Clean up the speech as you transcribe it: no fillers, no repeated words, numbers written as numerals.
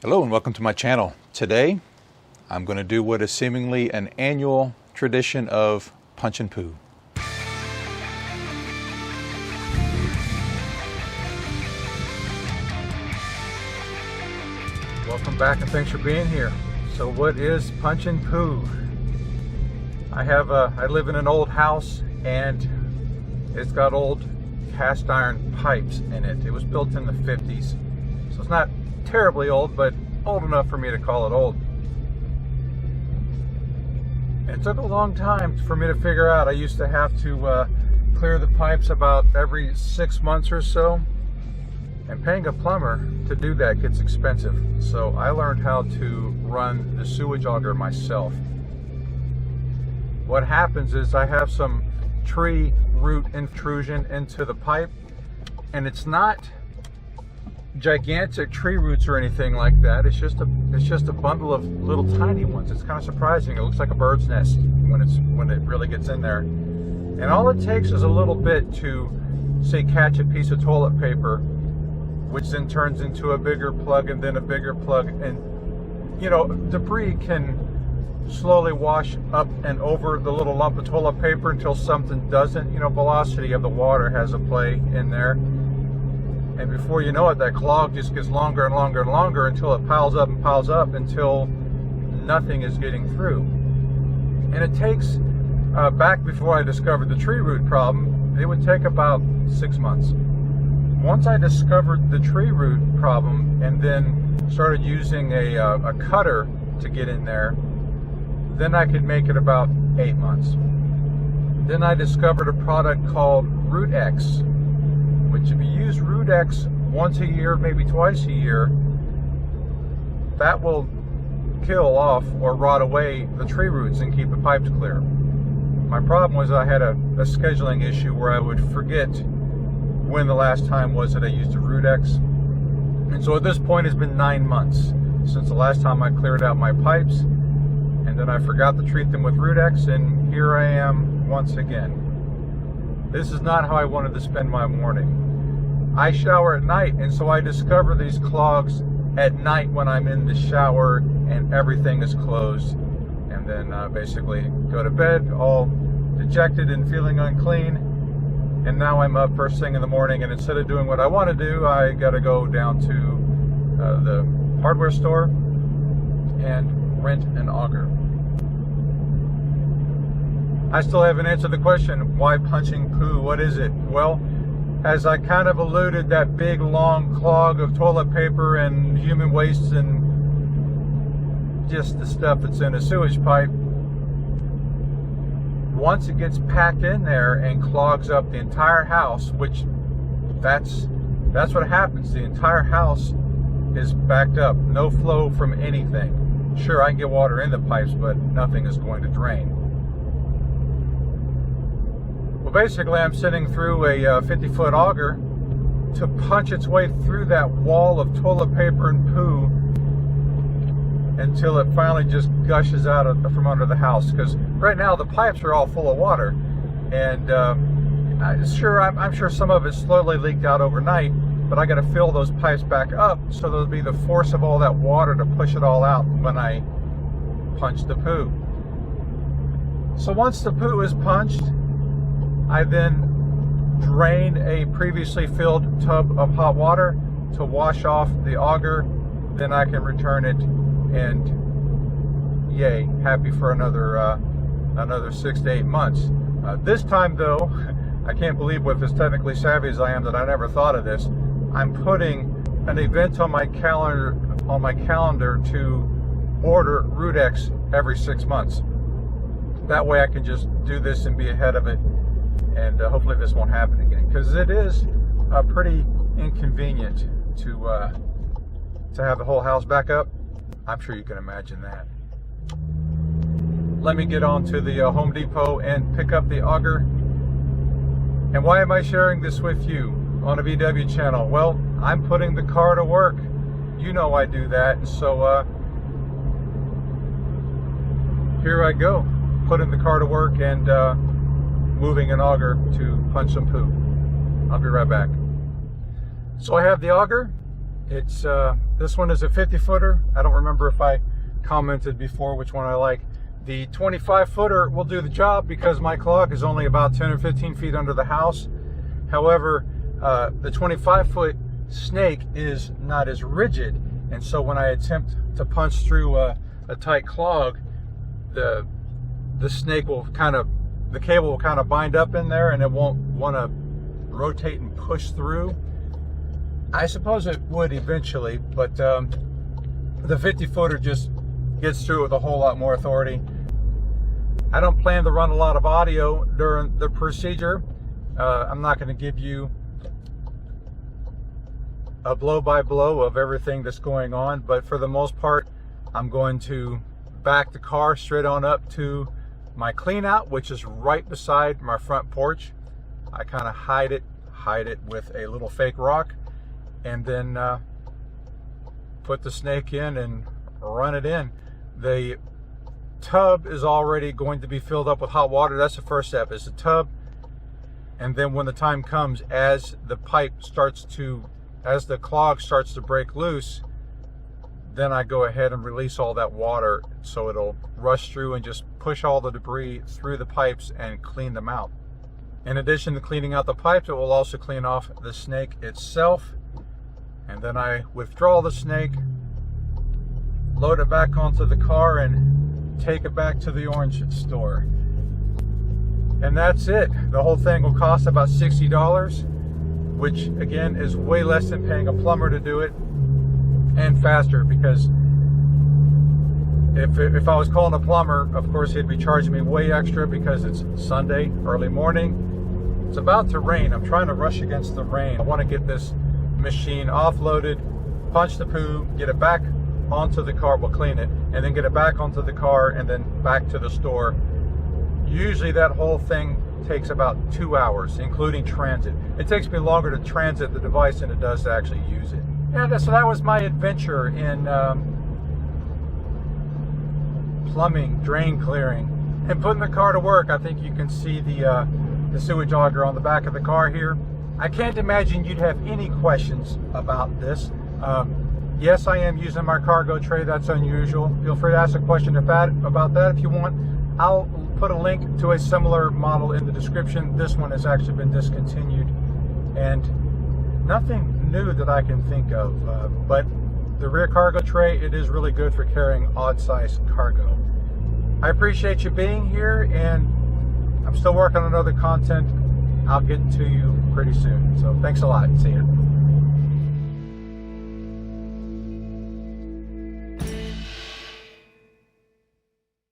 Hello and welcome to my channel. Today I'm going to do what is seemingly an annual tradition of punchin' poo. Welcome back and thanks for being here. So what is punchin' poo? I live in an old house and it's got old cast iron pipes in it. It was built in the 50s, so it's not terribly old, but old enough for me to call it old. It took a long time for me to figure out. I used to have to clear the pipes about every 6 months or so, and paying a plumber to do that gets expensive. So I learned how to run the sewage auger myself. What happens is I have some tree root intrusion into the pipe, and it's not gigantic tree roots or anything like that. It's just a bundle of little tiny ones. It's kind of surprising. It looks like a bird's nest when it really gets in there. And all it takes is a little bit to, say, catch a piece of toilet paper, which then turns into a bigger plug and then a bigger plug, and you know, debris can slowly wash up and over the little lump of toilet paper until something doesn't. You know, velocity of the water has a play in there. And before you know it, that clog just gets longer and longer and longer until it piles up and piles up until nothing is getting through. And it takes, back before I discovered the tree root problem, it would take about 6 months. Once I discovered the tree root problem and then started using a cutter to get in there, then I could make it about 8 months. Then I discovered a product called Root X, which if you use Root X once a year, maybe twice a year, that will kill off or rot away the tree roots and keep the pipes clear. My problem was I had a scheduling issue where I would forget when the last time was that I used a Root X. And so at this point it's been 9 months since the last time I cleared out my pipes, and then I forgot to treat them with Root X, and here I am once again. This is not how I wanted to spend my morning. I shower at night, and so I discover these clogs at night when I'm in the shower and everything is closed, and then basically go to bed all dejected and feeling unclean. And now I'm up first thing in the morning, and instead of doing what I want to do, I got to go down to the hardware store and rent an auger. I still haven't answered the question, why punchin' poo? What is it? Well, as I kind of alluded, that big long clog of toilet paper and human waste and just the stuff that's in a sewage pipe, once it gets packed in there and clogs up the entire house, which that's what happens. The entire house is backed up, no flow from anything. Sure, I can get water in the pipes, but nothing is going to drain. Well, basically, I'm sitting through a 50-foot auger to punch its way through that wall of toilet paper and poo until it finally just gushes out from under the house. Because right now the pipes are all full of water, and I'm sure some of it slowly leaked out overnight, but I got to fill those pipes back up so there'll be the force of all that water to push it all out when I punch the poo. So once the poo is punched, I then drain a previously filled tub of hot water to wash off the auger. Then I can return it, and yay, happy for another 6 to 8 months. This time though, I can't believe, with as technically savvy as I am, that I never thought of this. I'm putting an event on my calendar to order Root X every 6 months. That way I can just do this and be ahead of it. And hopefully this won't happen again, because it is pretty inconvenient to have the whole house back up. I'm sure you can imagine that. Let me get on to the Home Depot and pick up the auger. And why am I sharing this with you on a VW channel? Well, I'm putting the car to work. You know I do that, and so here I go, putting the car to work and moving an auger to punch some poo. I'll be right back. So I have the auger. It's This one is a 50 footer. I don't remember if I commented before which one I like. The 25 footer will do the job because my clog is only about 10 or 15 feet under the house. However, the 25 foot snake is not as rigid, and so when I attempt to punch through a tight clog, the snake will the cable will kind of bind up in there, and it won't want to rotate and push through. I suppose it would eventually, but the 50 footer just gets through with a whole lot more authority. I don't plan to run a lot of audio during the procedure. I'm not going to give you a blow-by-blow of everything that's going on, but for the most part, I'm going to back the car straight on up to my clean out, which is right beside my front porch. I kind of hide it with a little fake rock, and then put the snake in and run it in. The tub is already going to be filled up with hot water. That's the first step, is the tub. And then when the time comes, as the clog starts to break loose, then I go ahead and release all that water so it'll rush through and just push all the debris through the pipes and clean them out. In addition to cleaning out the pipes, it will also clean off the snake itself. And then I withdraw the snake, load it back onto the car, and take it back to the orange store. And that's it. The whole thing will cost about $60, which again is way less than paying a plumber to do it, and faster, because if I was calling a plumber, of course he'd be charging me way extra because it's Sunday, early morning. It's about to rain. I'm trying to rush against the rain. I want to get this machine offloaded, punch the poo, get it back onto the car, we'll clean it, and then get it back onto the car and then back to the store. Usually that whole thing takes about 2 hours, including transit. It takes me longer to transit the device than it does to actually use it. And so that was my adventure in plumbing, drain clearing, and putting the car to work. I think you can see the sewage auger on the back of the car here. I can't imagine you'd have any questions about this. Yes, I am using my cargo tray. That's unusual. Feel free to ask a question about that if you want. I'll put a link to a similar model in the description. This one has actually been discontinued, and nothing new that I can think of. But the rear cargo tray, it is really good for carrying odd-sized cargo. I appreciate you being here, and I'm still working on other content. I'll get to you pretty soon. So thanks a lot. See ya.